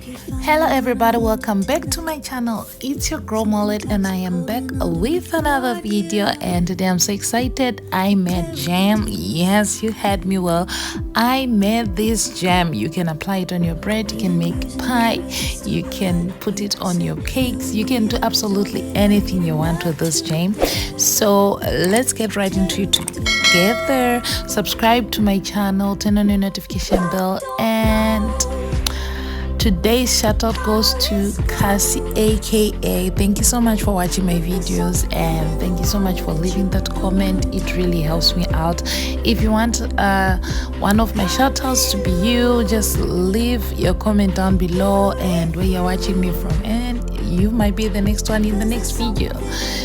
Hello everybody, welcome back to my channel. It's your girl Mullet and I am back with another video, and today I'm so excited. I made jam. Yes, you heard me well. I made this jam. You can apply it on your bread, you can make pie, you can put it on your cakes, you can do absolutely anything you want with this jam. So let's get right into it together. Subscribe to my channel, turn on your notification bell, and today's shout out goes to Cassie, aka. Thank you so much for watching my videos, and thank you so much for leaving that comment. It really helps me out. If you want one of my shout outs to be you, just leave your comment down below and where you're watching me from, and you might be the next one in the next video.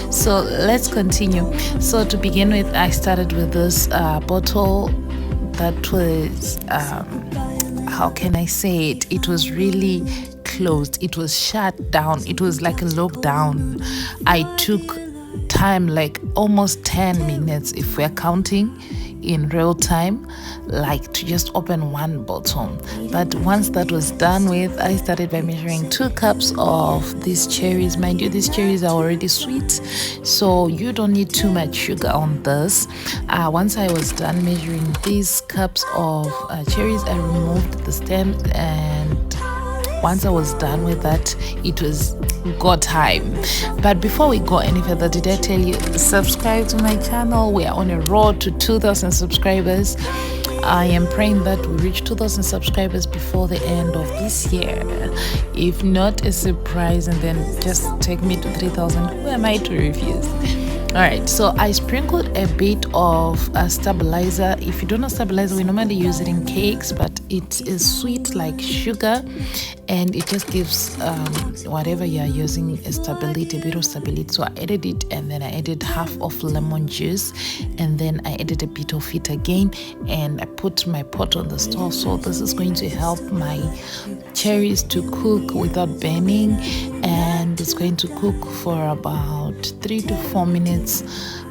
So let's continue. So to begin with, I started with this bottle that was how can I say it? It was really closed. It was shut down. It was like a lockdown. I took time, like almost 10 minutes if we're counting in real time, like to just open one bottle. But once that was done with, I started by measuring 2 cups of these cherries. Mind you, these cherries are already sweet, so you don't need too much sugar on this. Once I was done measuring these cups of cherries, I removed the stems, and once I was done with that, it was go time. But before we go any further, did I tell you, subscribe to my channel? We are on a road to 2,000 subscribers. I am praying that we reach 2,000 subscribers before the end of this year. If not, a surprise, and then just take me to 3,000. Who am I to refuse? Alright, so I sprinkled a bit of a stabilizer. If you don't know stabilizer, we normally use it in cakes, but it is sweet like sugar, and it just gives whatever you are using a stability, a bit of stability. So I added it, and then I added half of lemon juice, and then I added a bit of it again, and I put my pot on the stove. So this is going to help my cherries to cook without burning, and it's going to cook for about 3 to 4 minutes.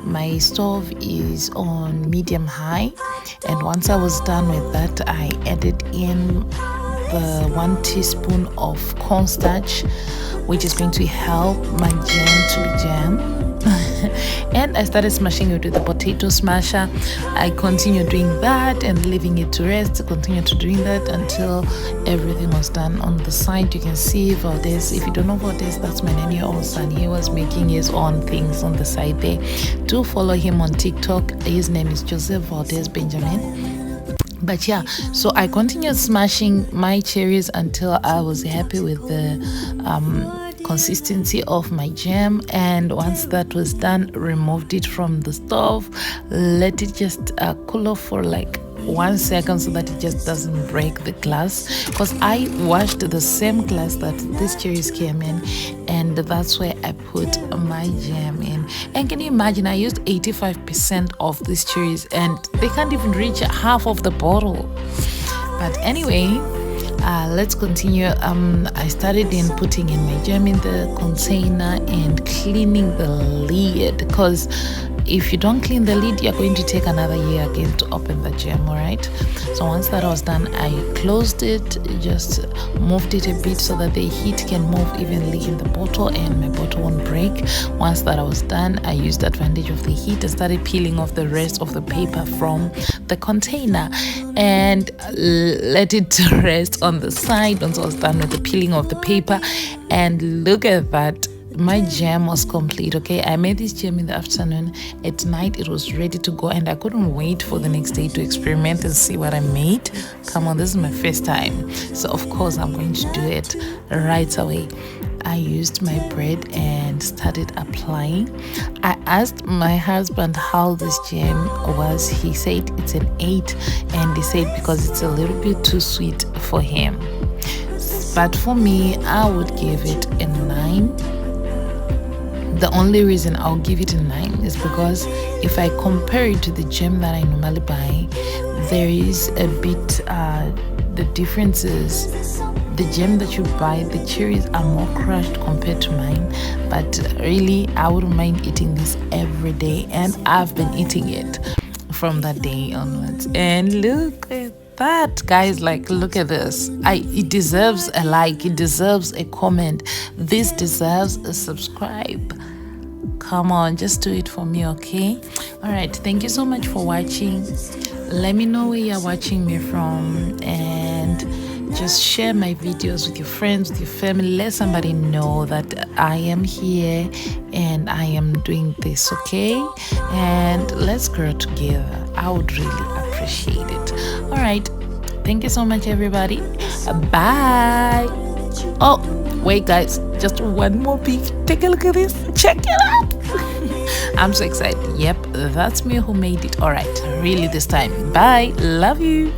My stove is on medium high, and once I was done with that, I added in the 1 teaspoon of cornstarch, which is going to help my jam to be jam. And I started smashing it with the potato smasher. I continued doing that and leaving it to rest. Continued to doing that until everything was done. On the side, you can see Valdez. If you don't know Valdez, that's my 9-year-old son. He was making his own things on the side there. Do follow him on TikTok. His name is Joseph Valdez Benjamin. But yeah, so I continued smashing my cherries until I was happy with the consistency of my jam. And once that was done, removed it from the stove, let it just cool off for like 1 second so that it just doesn't break the glass, because I washed the same glass that these cherries came in, and that's where I put my jam in. And can you imagine, I used 85% of these cherries, and they can't even reach half of the bottle. But anyway, let's continue. I started in putting in my jam in the container and cleaning the lid, because if you don't clean the lid, you're going to take another year again to open the jam. All right, so once that was done, I closed it, just moved it a bit so that the heat can move evenly in the bottle and my bottle won't break. Once that I was done, I used advantage of the heat and started peeling off the rest of the paper from the container and let it rest on the side once I was done with the peeling of the paper. And look at that, my jam was complete. Okay, I made this jam in the afternoon. At night it was ready to go, and I couldn't wait for the next day to experiment and see what I made. Come on, this is my first time, so of course I'm going to do it right away. I used my bread and started applying. I asked my husband how this jam was. He said it's an 8, and he said because it's a little bit too sweet for him. But for me, I would give it a 9. The only reason I'll give it a 9 is because if I compare it to the jam that I normally buy, there is a bit, the difference is the jam that you buy, the cherries are more crushed compared to mine. But really, I wouldn't mind eating this every day, and I've been eating it from that day onwards. And look at at that, guys. Like, look at this. It deserves a like, it deserves a comment, this deserves a subscribe. Come on, just do it for me, okay? All right, thank you so much for watching. Let me know where you're watching me from, and just share my videos with your friends, with your family. Let somebody know that I am here and I am doing this, okay? And let's grow together. I would really appreciate it. All right, thank you so much, everybody. Bye. Oh, wait, guys, just one more peek. Take a look at this. Check it out. I'm so excited. Yep, that's me who made it. All right, really this time. Bye. Love you.